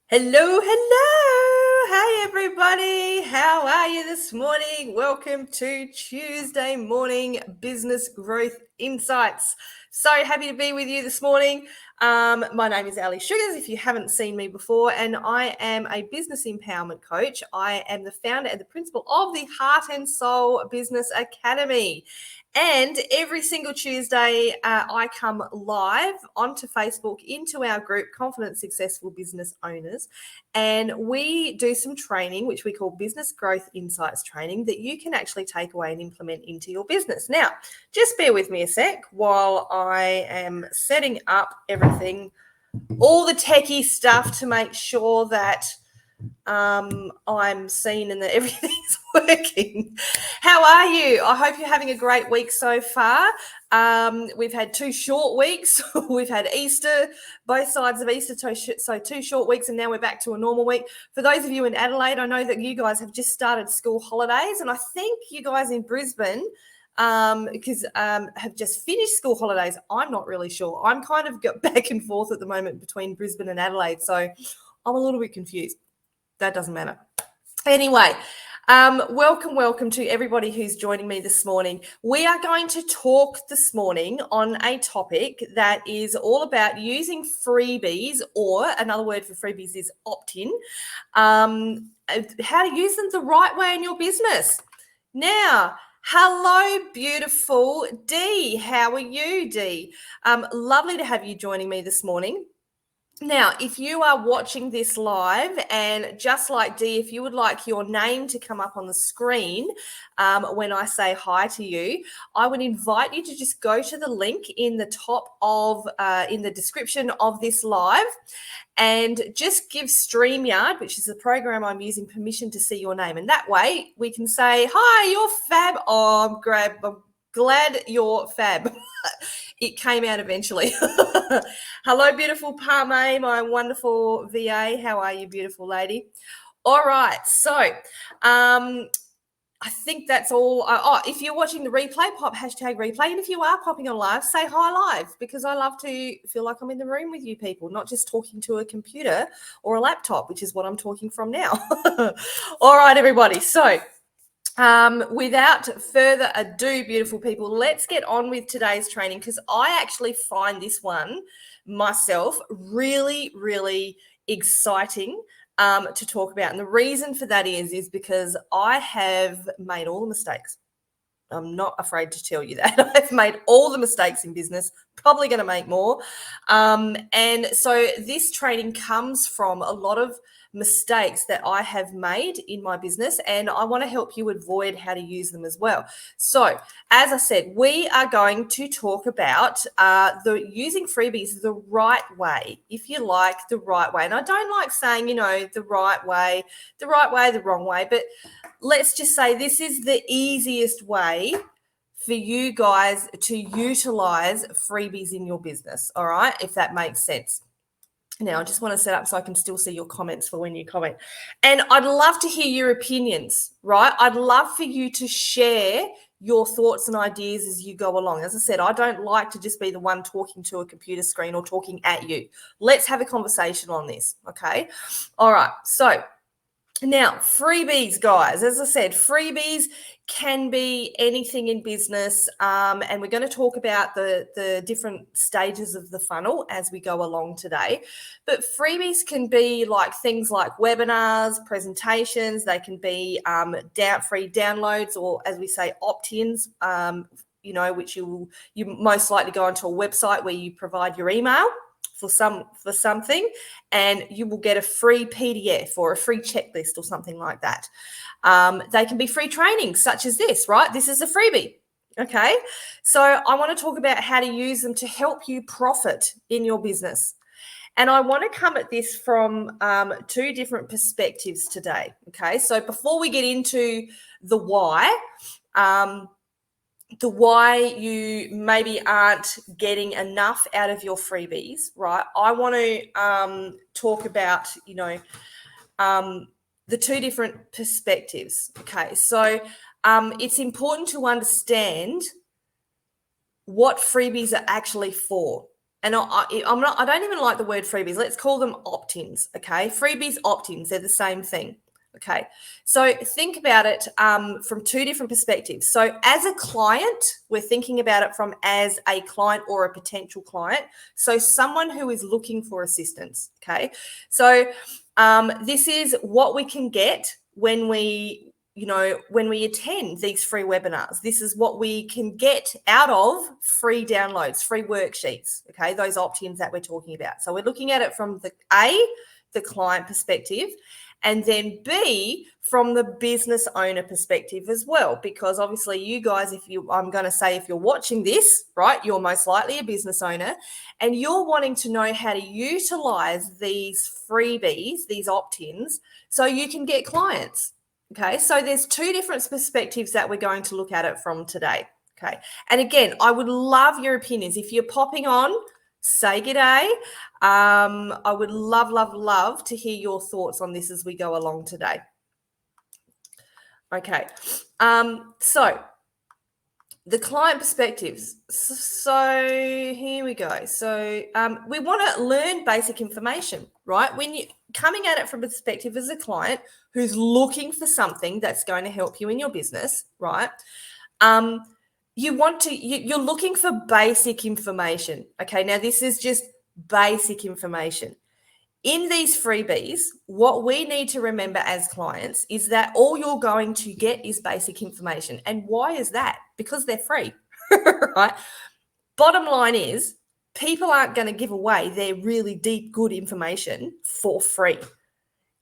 Hello, hello. Hey, everybody. How are you this morning? Welcome to Tuesday morning Business Growth Insights. So happy to be with you this morning. My name is Ali Sugars, if you haven't seen me before, and I am a business empowerment coach. I am the founder and the principal of the Heart and Soul Business Academy. And every single Tuesday, I come live onto Facebook into our group, Confident Successful Business Owners, and we do some training, which we call Business Growth Insights training, that you can actually take away and implement into your business. Now, just bear with me a sec while I am setting up everything, all the techie stuff to make sure that I'm seen and that everything's working. How are you? I hope you're having a great week so far. We've had 2 short weeks. We've had Easter, both sides of Easter, so 2 short weeks, and now we're back to a normal week. For those of you in Adelaide, I know that you guys have just started school holidays, and I think you guys in Brisbane have just finished school holidays. I'm not really sure. I'm kind of back and forth at the moment between Brisbane and Adelaide, so I'm a little bit confused. That doesn't matter. Anyway, welcome to everybody who's joining me this morning. We are going to talk this morning on a topic that is all about using freebies, or another word for freebies is opt-in, how to use them the right way in your business. Now, hello, beautiful Dee. How are you, Dee? Lovely to have you joining me this morning. Now, if you are watching this live, and just like Dee, if you would like your name to come up on the screen when I say hi to you, I would invite you to just go to the link in the top of, in the description of this live, and just give StreamYard, which is the program I'm using, permission to see your name. And that way we can say, hi, you're fab. Oh, I'm glad you're fab. It came out eventually. Hello, beautiful Parme, my wonderful VA. How are you, beautiful lady? All right. So I think that's all. If you're watching the replay, pop hashtag replay. And if you are popping on live, say hi live, because I love to feel like I'm in the room with you people, not just talking to a computer or a laptop, which is what I'm talking from now. All right, everybody. So without further ado, beautiful people, let's get on with today's training, because I actually find this one myself really, really exciting to talk about. And the reason for that is because I have made all the mistakes. I'm not afraid to tell you that. I've made all the mistakes in business, probably going to make more. And so this training comes from a lot of mistakes that I have made in my business, and I want to help you avoid how to use them as well. So, as I said, we are going to talk about the using freebies the right way, if you like, the right way. And I don't like saying, the right way, the wrong way, but let's just say this is the easiest way for you guys to utilize freebies in your business, all right, if that makes sense. Now, I just want to set up so I can still see your comments for when you comment. And I'd love to hear your opinions, right? I'd love for you to share your thoughts and ideas as you go along. As I said, I don't like to just be the one talking to a computer screen or talking at you. Let's have a conversation on this, okay? All right, so now, freebies, guys. As I said, freebies can be anything in business, and we're going to talk about the different stages of the funnel as we go along today. But freebies can be like things like webinars, presentations. They can be free downloads, or as we say, opt-ins. Which you most likely go onto a website where you provide your email for something, and you will get a free PDF or a free checklist or something like that. They can be free trainings such as this, right? This is a freebie. Okay. So I want to talk about how to use them to help you profit in your business. And I want to come at this from 2 different perspectives today. Okay. So before we get into the why you maybe aren't getting enough out of your freebies, right? I want to talk about, the 2 different perspectives. Okay, so it's important to understand what freebies are actually for. and I don't even like the word freebies. Let's call them opt-ins, okay? Freebies, opt-ins, they're the same thing, okay? So think about it from two different perspectives. So as a client, we're thinking about it from as a client or a potential client. So someone who is looking for assistance, okay? So this is what we can get when we attend these free webinars. This is what we can get out of free downloads, free worksheets, okay, those opt-ins that we're talking about. So we're looking at it from the client perspective, and then B, from the business owner perspective as well, because obviously you guys, if you're watching this, right, you're most likely a business owner and you're wanting to know how to utilize these freebies, these opt-ins, so you can get clients. Okay, so there's two different perspectives that we're going to look at it from today. Okay, and again, I would love your opinions. If you're popping on, say g'day. I would love to hear your thoughts on this as we go along today. Okay, so the client perspectives. So here we go. So we want to learn basic information, right? When you're coming at it from a perspective as a client who's looking for something that's going to help you in your business, right? You're looking for basic information. Okay, now this is just basic information. In these freebies, what we need to remember as clients is that all you're going to get is basic information. And why is that? Because they're free, right? Bottom line is, people aren't going to give away their really deep, good information for free.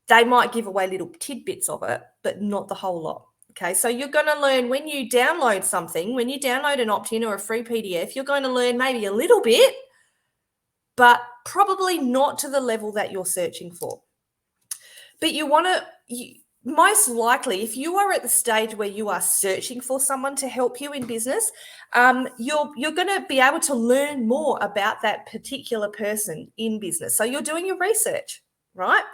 They might give away little tidbits of it, but not the whole lot. Okay, so you're going to learn when you download something, when you download an opt-in or a free PDF, you're going to learn maybe a little bit, but probably not to the level that you're searching for. But most likely, if you are at the stage where you are searching for someone to help you in business, you're going to be able to learn more about that particular person in business. So you're doing your research, right?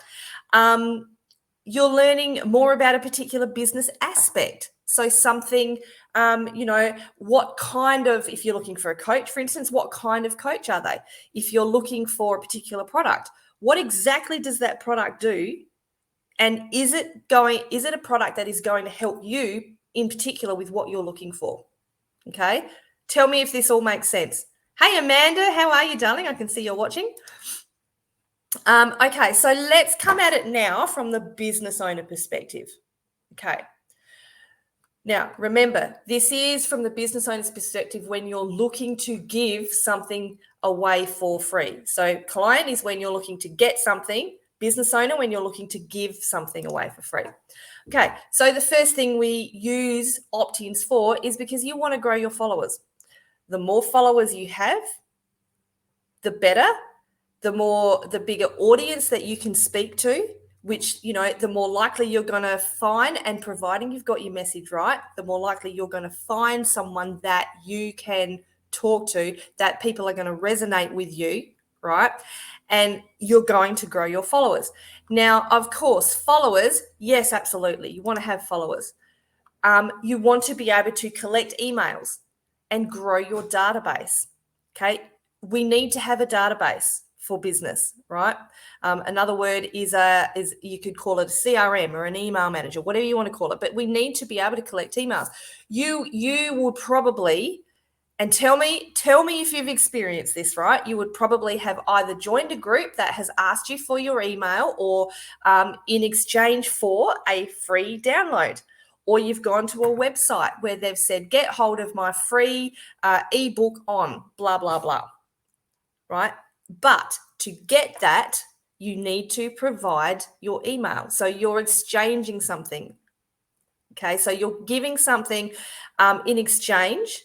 You're learning more about a particular business aspect. So something, what kind of, if you're looking for a coach, for instance, what kind of coach are they? If you're looking for a particular product, what exactly does that product do? And is it a product that is going to help you in particular with what you're looking for? Okay. Tell me if this all makes sense. Hey, Amanda, how are you, darling? I can see you're watching. Okay, so let's come at it now from the business owner perspective. Okay. Now, remember, this is from the business owner's perspective when you're looking to give something away for free. So client is when you're looking to get something, business owner when you're looking to give something away for free. Okay, so the first thing we use opt-ins for is because you want to grow your followers. The more followers you have, the better, the bigger audience that you can speak to, which, the more likely you're going to find, and providing you've got your message right, the more likely you're going to find someone that you can talk to, that people are going to resonate with you, right? And you're going to grow your followers. Now, of course, followers, yes, absolutely. You want to have followers. You want to be able to collect emails and grow your database, okay? We need to have a database for business, right? Another word is you could call it a CRM or an email manager, whatever you want to call it. But we need to be able to collect emails. You would probably, and tell me if you've experienced this, right? You would probably have either joined a group that has asked you for your email, or in exchange for a free download. Or you've gone to a website where they've said, get hold of my free ebook on blah, blah, blah, right? But to get that, you need to provide your email. So you're exchanging something. Okay, so you're giving something in exchange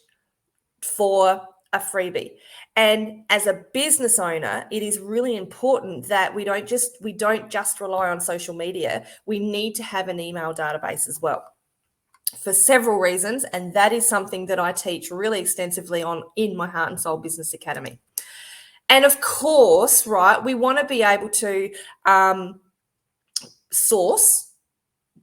for a freebie. And as a business owner, it is really important that we don't just rely on social media. We need to have an email database as well, for several reasons. And that is something that I teach really extensively on in my Heart and Soul Business Academy. And of course, right, we want to be able to source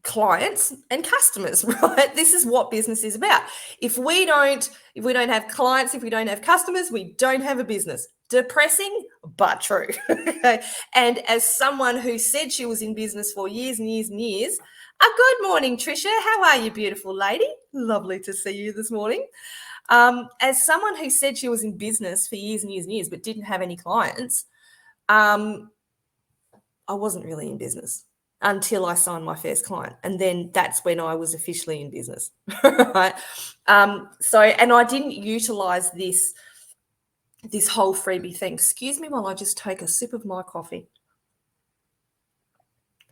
clients and customers, right? This is what business is about. If we don't have clients, if we don't have customers, we don't have a business. Depressing, but true. Okay. And as someone who said she was in business for years and years and years, a good morning, Tricia. How are you, beautiful lady? Lovely to see you this morning. As someone who said she was in business for years and years and years, but didn't have any clients, I wasn't really in business until I signed my first client. And then that's when I was officially in business, right? And I didn't utilize this whole freebie thing. Excuse me while I just take a sip of my coffee.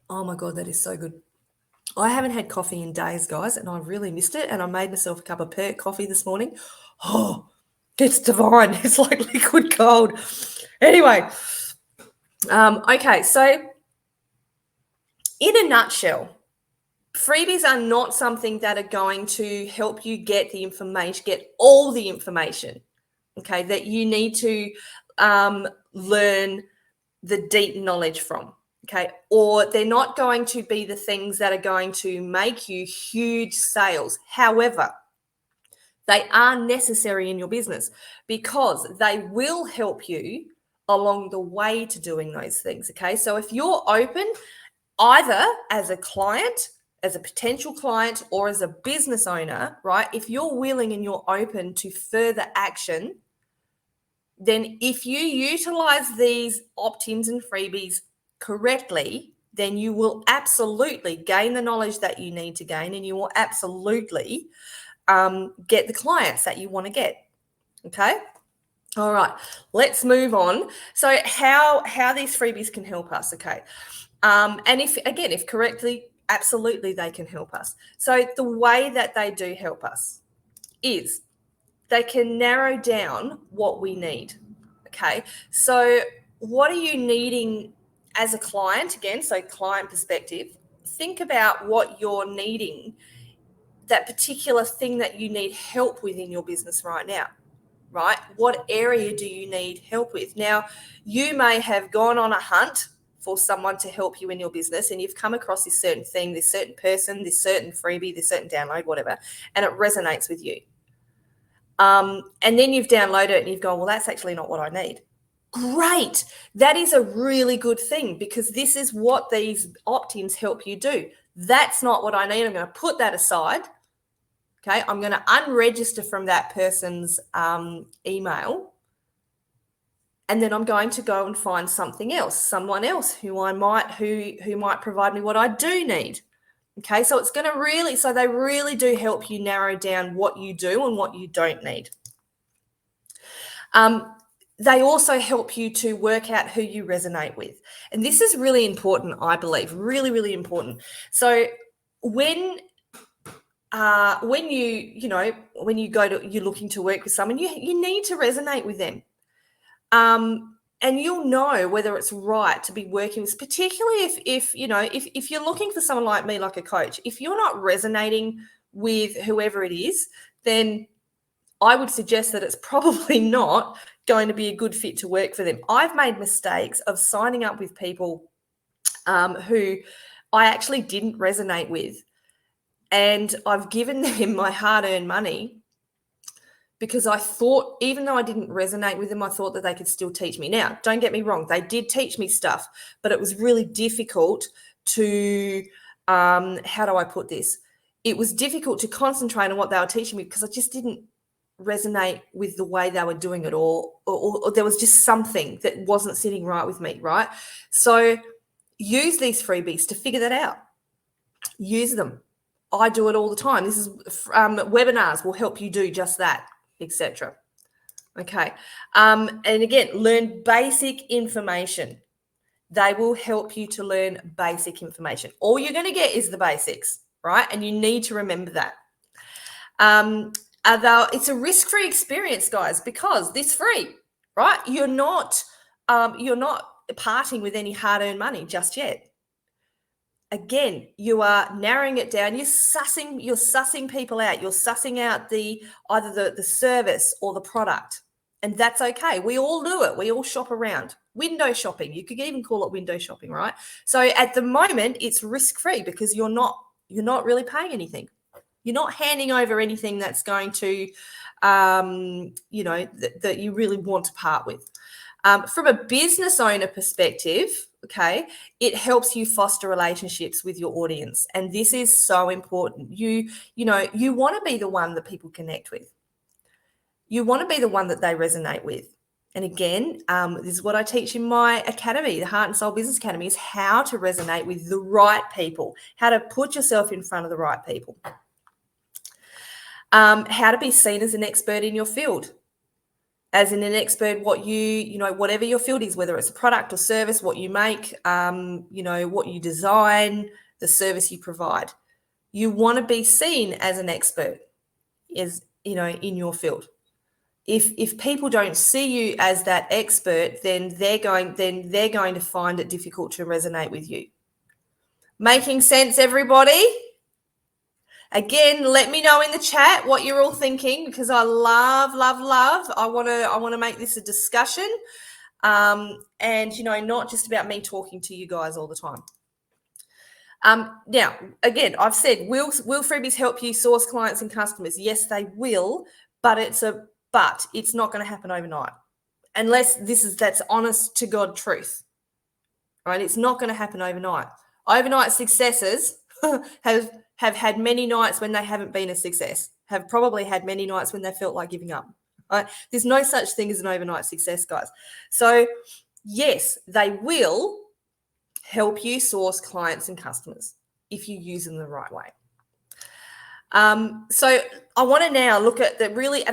Oh my God, that is so good. I haven't had coffee in days, guys, and I really missed it. And I made myself a cup of Perk coffee this morning. Oh, it's divine. It's like liquid gold. Anyway, okay, so in a nutshell, freebies are not something that are going to help you get the information, get all the information, okay, that you need to learn the deep knowledge from, okay? Or they're not going to be the things that are going to make you huge sales. However, they are necessary in your business because they will help you along the way to doing those things, okay? So if you're open either as a client, as a potential client, or as a business owner, right? If you're willing and you're open to further action, then if you utilize these opt-ins and freebies correctly, then you will absolutely gain the knowledge that you need to gain, and you will absolutely get the clients that you want to get. Okay. All right, let's move on. So how these freebies can help us, okay? And if correctly, absolutely they can help us. So the way that they do help us is they can narrow down what we need, okay? So what are you needing as a client? Again, so client perspective, think about what you're needing, that particular thing that you need help with in your business right now. Right? What area do you need help with? Now, you may have gone on a hunt for someone to help you in your business, and you've come across this certain thing, this certain person, this certain freebie, this certain download, whatever, and it resonates with you. And then you've downloaded it and you've gone, well, that's actually not what I need. Great. That is a really good thing, because this is what these opt-ins help you do. That's not what I need. I'm going to put that aside. Okay, I'm going to unregister from that person's email, and then I'm going to go and find something else, someone else who might provide me what I do need. Okay, so it's going to really, so they really do help you narrow down what you do and what you don't need. They also help you to work out who you resonate with, and this is really important, I believe, really, really important. So when you're looking to work with someone, you need to resonate with them. And you'll know whether it's right to be working with, particularly if you're looking for someone like me, like a coach, if you're not resonating with whoever it is, then I would suggest that it's probably not going to be a good fit to work for them. I've made mistakes of signing up with people who I actually didn't resonate with. And I've given them my hard-earned money because I thought, even though I didn't resonate with them, I thought that they could still teach me. Now, don't get me wrong, they did teach me stuff, but it was really difficult to, how do I put this? It was difficult to concentrate on what they were teaching me because I just didn't resonate with the way they were doing it, or there was just something that wasn't sitting right with me, right? So use these freebies to figure that out. Use them. I do it all the time. This is webinars will help you do just that, etc. Okay. And again, learn basic information. They will help you to learn basic information. All you're going to get is the basics, right? And you need to remember that. Although it's a risk-free experience, guys, because it's free, right? You're not parting with any hard-earned money just yet. Again, you are narrowing it down. You're sussing people out. You're sussing out either the service or the product. And that's okay. We all do it. We all shop around. Window shopping. You could even call it window shopping, right? So at the moment, it's risk-free because you're not really paying anything. You're not handing over anything that's going to, that you really want to part with. From a business owner perspective, okay, it helps you foster relationships with your audience, and this is so important. You want to be the one that people connect with. You want to be the one that they resonate with. And again, this is what I teach in my academy, the Heart and Soul Business Academy, is how to resonate with the right people, how to put yourself in front of the right people, how to be seen as an expert in your field, as in an expert, what whatever your field is, whether it's a product or service, what you make, what you design, the service you provide. You want to be seen as an expert, in your field. If people don't see you as that expert, then they're going to find it difficult to resonate with you. Making sense, everybody? Again, let me know in the chat what you're all thinking, because I love. I want to make this a discussion, and not just about me talking to you guys all the time. Now, again, I've said, will Freebies help you source clients and customers? Yes, they will, but it's not going to happen overnight, unless that's honest to God truth. Right? It's not going to happen overnight. Overnight successes have had many nights when they haven't been a success, have probably had many nights when they felt like giving up. Right? There's no such thing as an overnight success, guys. So yes, they will help you source clients and customers if you use them the right way. So I want to now look at a really,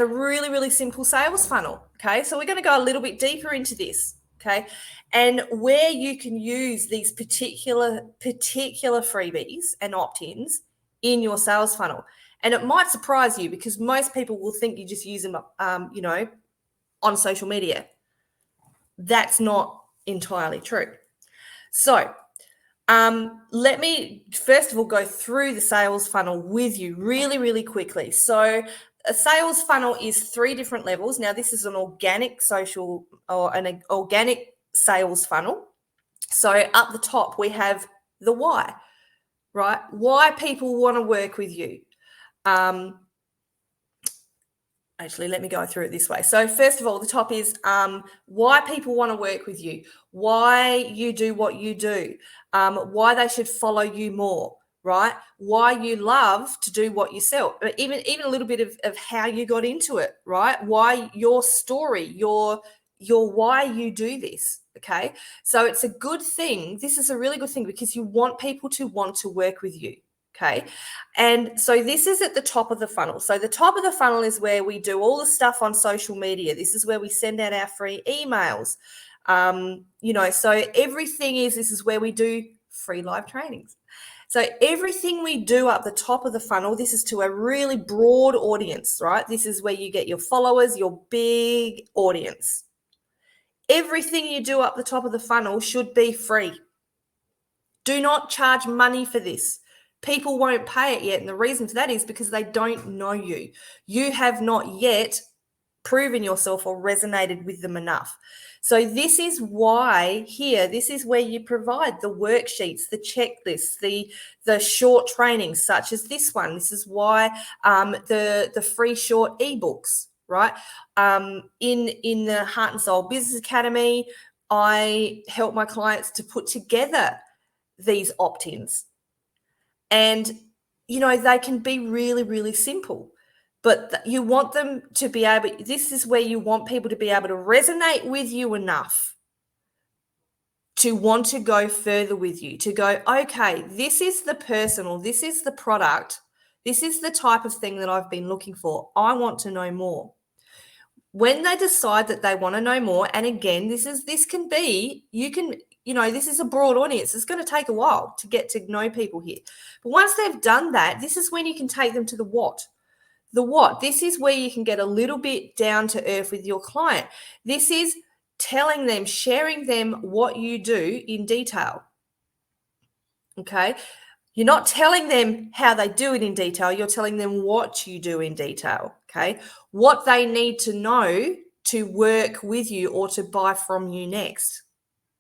really simple sales funnel. Okay, so we're going to go a little bit deeper into this. Okay, and where you can use these particular freebies and opt-ins in your sales funnel. And it might surprise you, because most people will think you just use them, on social media. That's not entirely true. So let me first of all go through the sales funnel with you really quickly. So a sales funnel is 3 different levels. Now, this is an organic social or an organic sales funnel. So up the top, we have the why, right? Why people want to work with you. Actually, let me go through it this way. So first of all, the top is why people want to work with you, why you do what you do, why they should follow you more, right? Why you love to do what you sell, even a little bit of how you got into it, right? Why your story, your why you do this, okay? So it's a good thing. This is a really good thing, because you want people to want to work with you. Okay. And so this is at the top of the funnel. So the top of the funnel is where we do all the stuff on social media. This is where we send out our free emails. So this is where we do free live trainings. So everything we do up the top of the funnel, this is to a really broad audience, right? This is where you get your followers, your big audience. Everything you do up the top of the funnel should be free. Do not charge money for this. People won't pay it yet. And the reason for that is because they don't know you. You have not yet proven yourself or resonated with them enough. So this is why here, this is where you provide the worksheets, the checklists, the short trainings such as this one. This is why the free short ebooks, right? In the Heart and Soul Business Academy, I help my clients to put together these opt-ins. And, they can be really simple, but you want them to be able, this is where you want people to be able to resonate with you enough to want to go further with you, to go, okay, this is the person, or this is the product, this is the type of thing that I've been looking for. I want to know more. When they decide that they want to know more, and again, this is a broad audience. It's going to take a while to get to know people here. But once they've done that, this is when you can take them to the what. The what. This is where you can get a little bit down to earth with your client. This is telling them, sharing them what you do in detail. Okay? You're not telling them how they do it in detail. You're telling them what you do in detail. Okay? What they need to know to work with you or to buy from you next.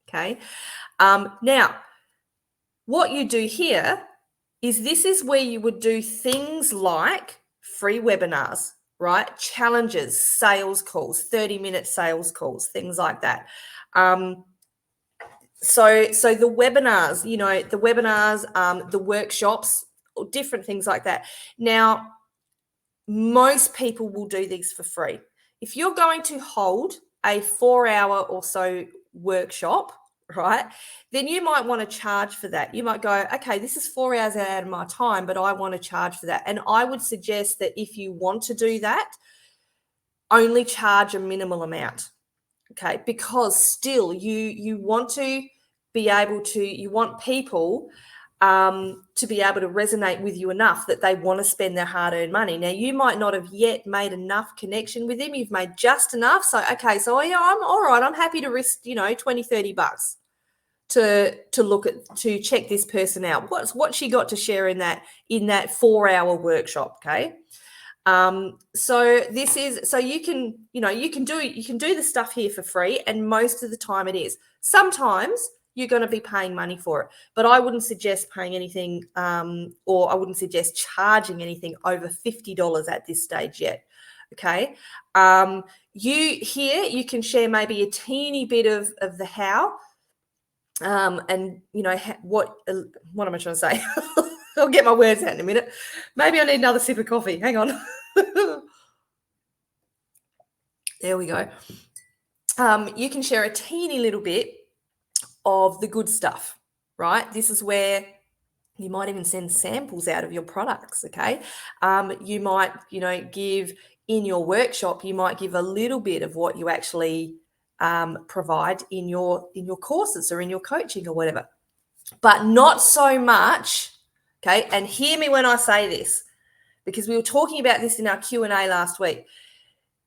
Okay? Now, what you do here is this is where you would do things like free webinars, right? Challenges, sales calls, 30-minute sales calls, things like that. So the webinars, the workshops, different things like that. Now, most people will do these for free. If you're going to hold a 4-hour or so workshop, right, then you might want to charge for that. You might go, okay, this is 4 hours out of my time, but I want to charge for that. And I would suggest that if you want to do that, only charge a minimal amount. Okay, because still you want to be able to, you want people to be able to resonate with you enough that they want to spend their hard-earned money. Now, you might not have yet made enough connection with them. You've made just enough. So, okay, so yeah, I'm all right. I'm happy to risk, $20-$30 to check this person out. What she got to share in that 4-hour workshop. Okay. So you can do the stuff here for free, and most of the time it is. Sometimes you're going to be paying money for it, but I wouldn't suggest paying anything, or I wouldn't suggest charging anything over $50 at this stage yet. Okay. You can share maybe a teeny bit of the how, and what am I trying to say? I'll get my words out in a minute. Maybe I need another sip of coffee. Hang on. There we go. You can share a teeny little bit of the good stuff, right? This is where you might even send samples out of your products, okay? You might, give in your workshop, you might give a little bit of what you actually provide in your courses or in your coaching or whatever, but not so much, okay? And hear me when I say this, because we were talking about this in our Q&A last week.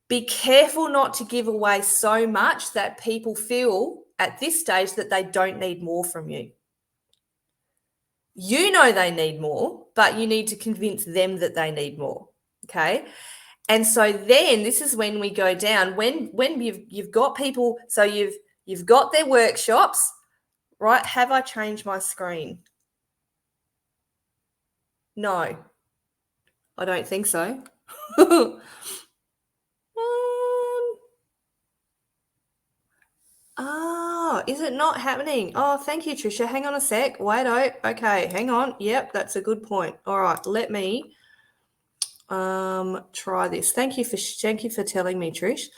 Be careful not to give away so much that people feel at this stage that they don't need more from you. You know they need more, but you need to convince them that they need more, okay? And so then this is when we go down, when you've got people, so you've got their workshops, right? Have I changed my screen? No, I don't think so. Oh, is it not happening? Oh, thank you, Trisha. Hang on a sec. Wait, okay, hang on. Yep, that's a good point. All right, let me try this. Thank you for telling me, Trish.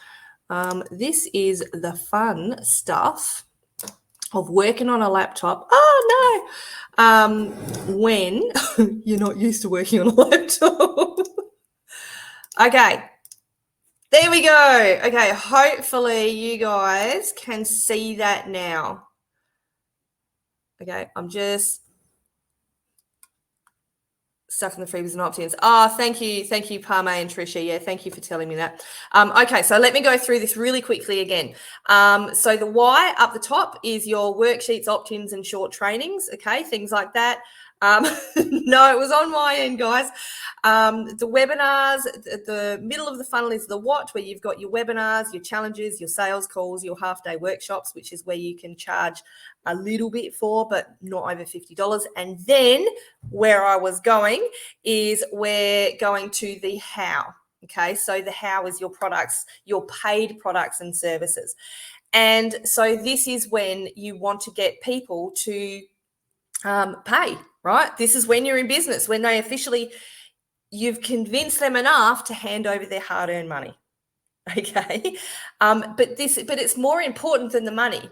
This is the fun stuff of working on a laptop. Oh no. When you're not used to working on a laptop. Okay. There we go. Okay, hopefully you guys can see that now. Okay, I'm just stuck in the freebies and opt-ins. Oh, thank you, Parme and Tricia. Yeah, thank you for telling me that. Okay, so let me go through this really quickly again. So the why up the top is your worksheets, opt-ins, and short trainings. Okay, things like that. No, it was on my end, guys. The webinars, the middle of the funnel is the what, where you've got your webinars, your challenges, your sales calls, your half-day workshops, which is where you can charge a little bit for, but not over $50. And then where I was going is we're going to the how. Okay, so the how is your products, your paid products and services. And so this is when you want to get people to pay, right? This is when you're in business, when they officially, you've convinced them enough to hand over their hard-earned money. Okay, but it's more important than the money.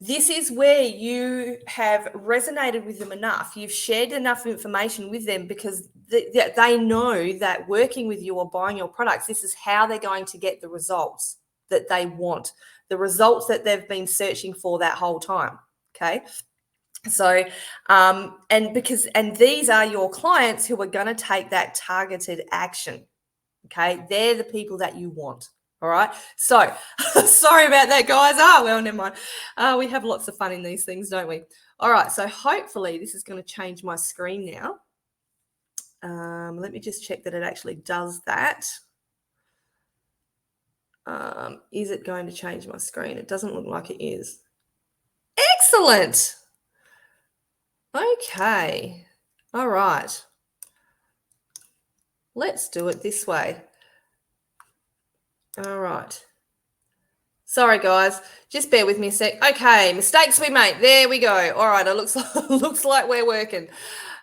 This is where you have resonated with them enough. You've shared enough information with them because they know that working with you or buying your products, this is how they're going to get the results that they want, the results that they've been searching for that whole time. Okay. So, and these are your clients who are going to take that targeted action. Okay. They're the people that you want. All right. So sorry about that, guys. Well, never mind. We have lots of fun in these things, don't we? All right. So hopefully this is going to change my screen now. Let me just check that it actually does that. Is it going to change my screen? It doesn't look like it is. Excellent. Okay. All right. let's do it this way. All right. Sorry, guys. Just bear with me a sec. Okay, mistakes we make. There we go. All right, it looks like we're working.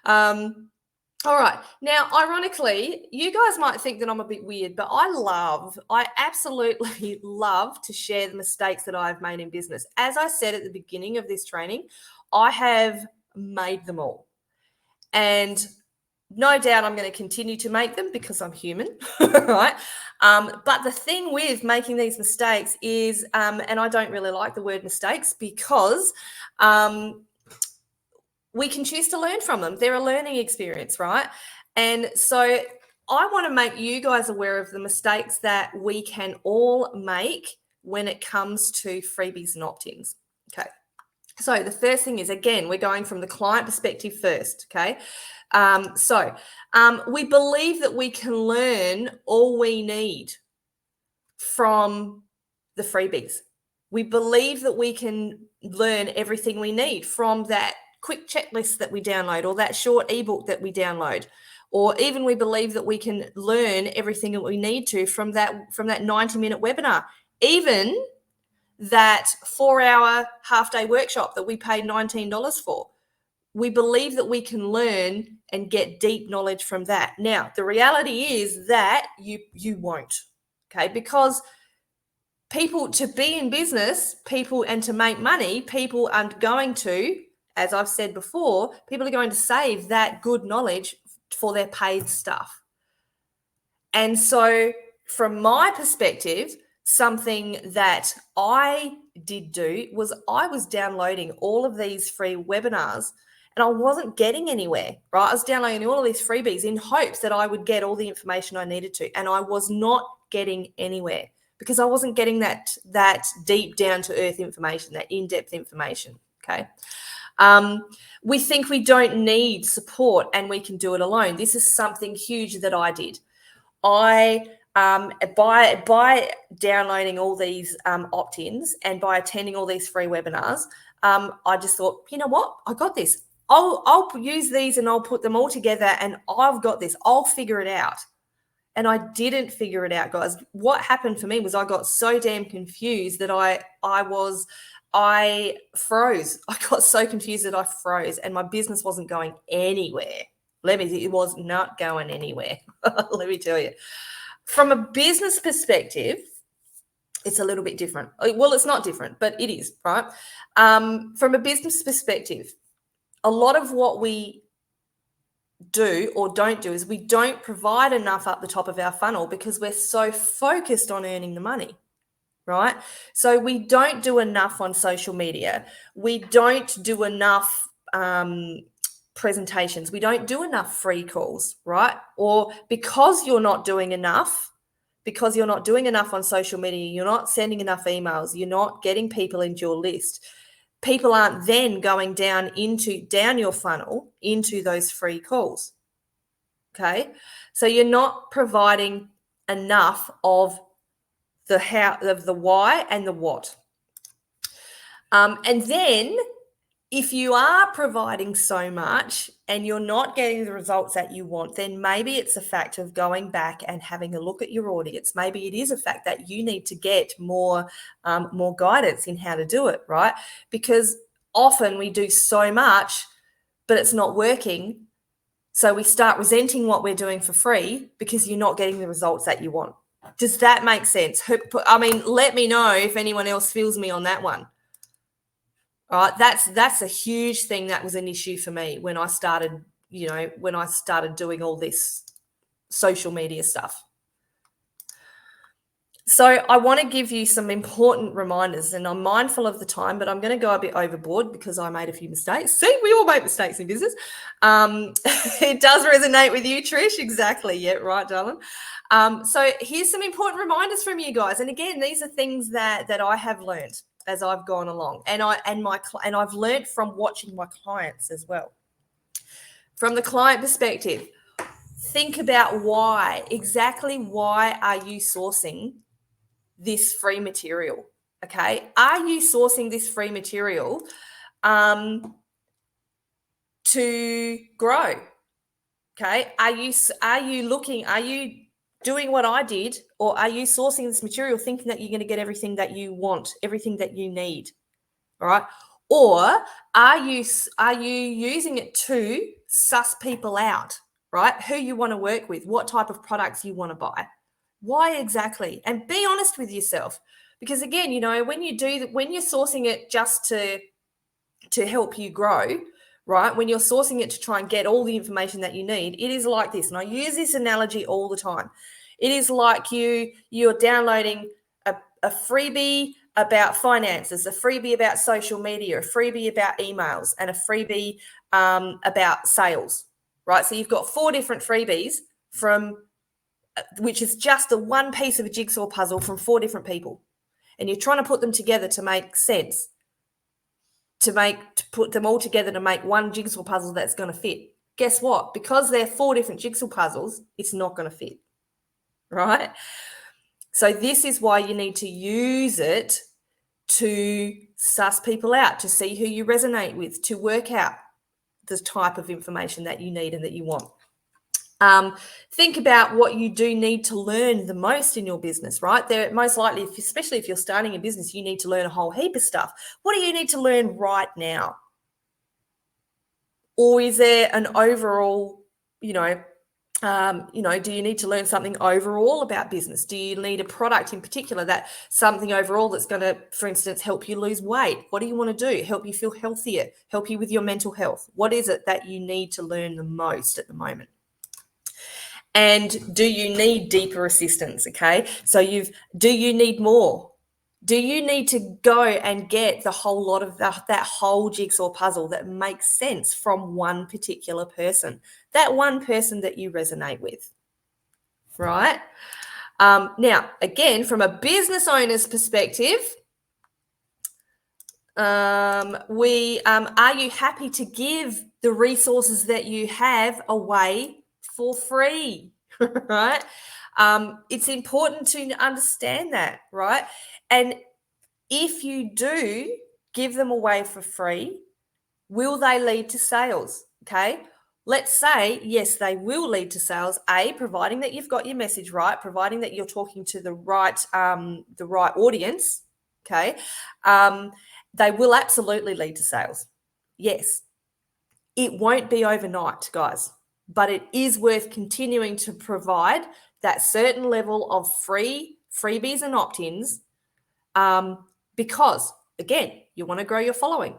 All right. Now, ironically, you guys might think that I'm a bit weird, but I absolutely love to share the mistakes that I've made in business. As I said at the beginning of this training, I have made them all. And no doubt I'm going to continue to make them because I'm human, right? But the thing with making these mistakes is, and I don't really like the word mistakes because we can choose to learn from them. They're a learning experience, right? And so I want to make you guys aware of the mistakes that we can all make when it comes to freebies and opt-ins. Okay. So the first thing is, again, we're going from the client perspective first, okay? We believe that we can learn all we need from the freebies. We believe that we can learn everything we need from that quick checklist that we download or that short ebook that we download. Or even we believe that we can learn everything that we need to from that 90-minute webinar. Even that 4-hour half-day workshop that we paid $19 for. We believe that we can learn and get deep knowledge from that. Now, the reality is that you won't, okay? Because people, to be in business, and to make money, people are going to, as I've said before, people are going to save that good knowledge for their paid stuff. And so from my perspective, something that I did do was I was downloading all of these free webinars and I wasn't getting anywhere, right? I was downloading all of these freebies in hopes that I would get all the information I needed to, and I was not getting anywhere because I wasn't getting that deep down to earth information, that in-depth information, okay? We think we don't need support and we can do it alone. This is something huge that I did. I by downloading all these opt-ins and by attending all these free webinars, I just thought, you know what, I got this. I'll use these and I'll put them all together and I've got this. I'll figure it out. And I didn't figure it out, guys. What happened for me was I got so damn confused that I froze. I got so confused that I froze and my business wasn't going anywhere. It was not going anywhere. Let me tell you. From a business perspective, it's a little bit different. Well, it's not different, but it is, right? From a business perspective, a lot of what we do or don't do is we don't provide enough up the top of our funnel because we're so focused on earning the money, right? So we don't do enough on social media. We don't do enough presentations. We don't do enough free calls, right? Or because you're not doing enough on social media, you're not sending enough emails, you're not getting people into your list. People aren't then going down your funnel into those free calls. Okay. So you're not providing enough of the how, of the why and the what. And then if you are providing so much and you're not getting the results that you want, then maybe it's a fact of going back and having a look at your audience. Maybe it is a fact that you need to get more guidance in how to do it, right? Because often we do so much, but it's not working. So we start resenting what we're doing for free because you're not getting the results that you want. Does that make sense? I mean, let me know if anyone else feels me on that one. All right, that's a huge thing that was an issue for me when I started, doing all this social media stuff. So I want to give you some important reminders, and I'm mindful of the time, but I'm going to go a bit overboard because I made a few mistakes. See, we all make mistakes in business. It does resonate with you, Trish. Exactly. Yeah, right, darling. So here's some important reminders from you guys. And again, these are things that I have learned as I've gone along, and I've learned from watching my clients as well. From the client perspective, think about why are you sourcing this free material? Okay, are you sourcing this free material to grow? Okay. Are you doing what I did, or are you sourcing this material thinking that you're going to get everything that you want, everything that you need? All right. Or are you using it to suss people out, right? Who you want to work with, what type of products you want to buy, why exactly, and be honest with yourself. Because again, when you're sourcing it just to help you grow, right? When you're sourcing it to try and get all the information that you need, it is like this. And I use this analogy all the time. It is like you're downloading a freebie about finances, a freebie about social media, a freebie about emails, and a freebie about sales, right? So you've got 4 different freebies which is just the one piece of a jigsaw puzzle from 4 different people. And you're trying to put them together to make sense, to put them all together to make one jigsaw puzzle that's going to fit. Guess what? Because they're 4 different jigsaw puzzles, it's not going to fit, right? So this is why you need to use it to suss people out, to see who you resonate with, to work out the type of information that you need and that you want. Think about what you do need to learn the most in your business, right? There, most likely, especially if you're starting a business, you need to learn a whole heap of stuff. What do you need to learn right now? Or is there an overall, do you need to learn something overall about business? Do you need a product in particular, something overall that's going to, for instance, help you lose weight? What do you want to do? Help you feel healthier, help you with your mental health? What is it that you need to learn the most at the moment? And do you need deeper assistance? Okay. So do you need more? Do you need to go and get the whole lot of that whole jigsaw puzzle that makes sense from one particular person, that one person that you resonate with, right? Now, again, from a business owner's perspective, are you happy to give the resources that you have away for free, right? It's important to understand that, right? And if you do give them away for free, will they lead to sales? Okay. Let's say, yes, they will lead to sales, providing that you've got your message right, providing that you're talking to the right audience. Okay. They will absolutely lead to sales. Yes. It won't be overnight, guys, but it is worth continuing to provide that certain level of freebies and opt-ins, because, again, you want to grow your following.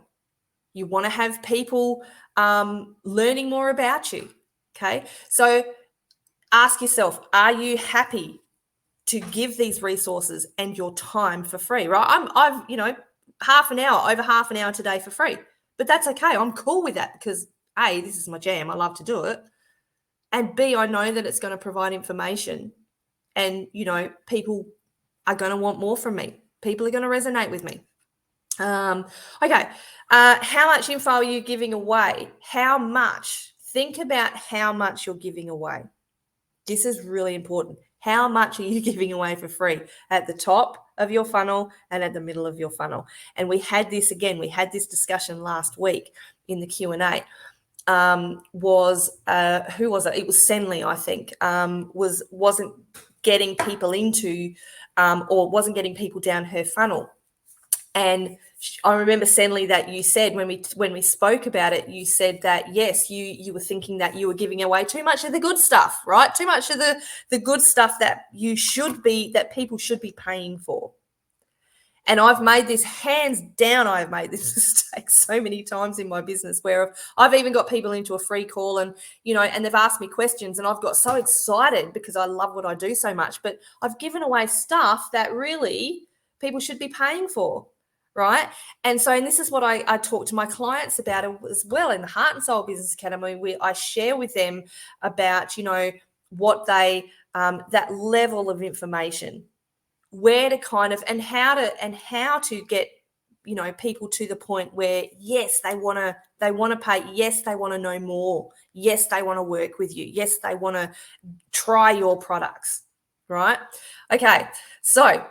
You want to have people learning more about you, okay? So ask yourself, are you happy to give these resources and your time for free, right? I've over half an hour today for free, but that's okay. I'm cool with that because A, this is my jam. I love to do it. And B, I know that it's going to provide information and, people are going to want more from me. People are going to resonate with me. Okay. How much info are you giving away? How much? Think about how much you're giving away. This is really important. How much are you giving away for free at the top of your funnel and at the middle of your funnel? And we had this discussion last week in the Q&A. Who was it? It was Senley, I think, wasn't getting people into or wasn't getting people down her funnel. And I remember, Senley, that you said when we spoke about it, you said that, yes, you were thinking that you were giving away too much of the good stuff, right? Too much of the good stuff that people should be paying for. And I've made this, hands down, I've made this mistake so many times in my business where I've even got people into a free call and they've asked me questions and I've got so excited because I love what I do so much, but I've given away stuff that really people should be paying for. Right. And this is what I talk to my clients about as well in the Heart and Soul Business Academy. I share with them about, what they, that level of information, where to kind of, and how to get, people to the point where, yes, they want to pay. Yes, they want to know more. Yes, they want to work with you. Yes, they want to try your products. Right. Okay. So,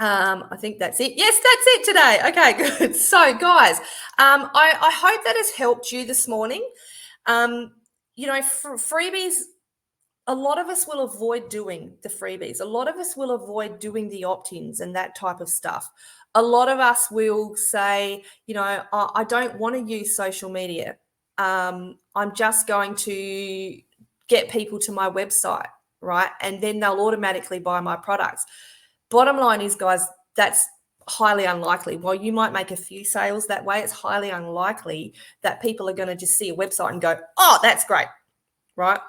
I think that's it. Yes, that's it today. Okay, good. So, guys, I hope that has helped you this morning. freebies, a lot of us will avoid doing the freebies. A lot of us will avoid doing the opt-ins and that type of stuff. A lot of us will say, I don't want to use social media. I'm just going to get people to my website, right? And then they'll automatically buy my products. Bottom line is, guys, that's highly unlikely. While you might make a few sales that way, it's highly unlikely that people are going to just see a website and go, oh, that's great, right?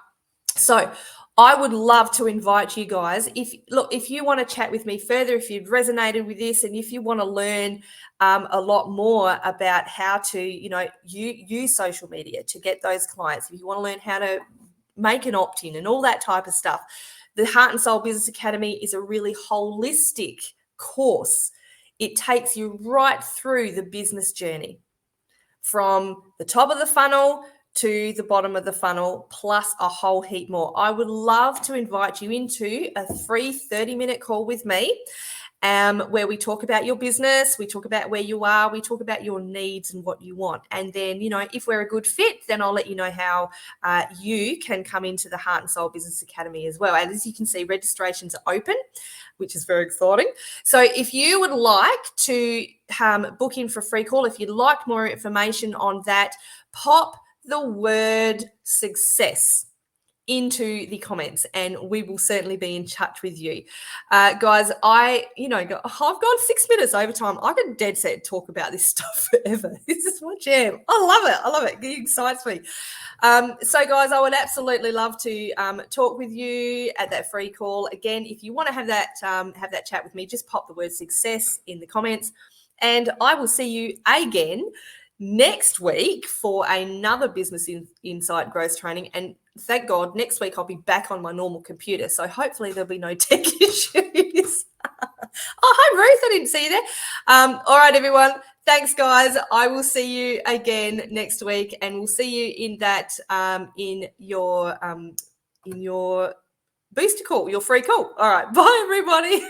So I would love to invite you guys. If you want to chat with me further, if you've resonated with this, and if you want to learn a lot more about how to, use social media to get those clients, if you want to learn how to make an opt-in and all that type of stuff, the Heart and Soul Business Academy is a really holistic course. It takes you right through the business journey from the top of the funnel to the bottom of the funnel, plus a whole heap more. I would love to invite you into a free 30-minute call with me, where we talk about your business, we talk about where you are, we talk about your needs and what you want. And then, if we're a good fit, then I'll let you know how you can come into the Heart and Soul Business Academy as well. And as you can see, registrations are open, which is very exciting. So if you would like to book in for a free call, if you'd like more information on that, pop the word success into the comments and we will certainly be in touch with you. Guys, I've gone 6 minutes over time. I could dead set talk about this stuff forever. This is my jam. I love it. It excites me. So guys, I would absolutely love to talk with you at that free call. Again, if you want to have that chat with me, just pop the word success in the comments and I will see you again next week for another Business Insight Growth Training. And thank God, next week I'll be back on my normal computer. So hopefully there'll be no tech issues. Oh, hi, Ruth. I didn't see you there. All right, everyone. Thanks, guys. I will see you again next week, and we'll see you in that in your booster call, your free call. All right. Bye, everybody.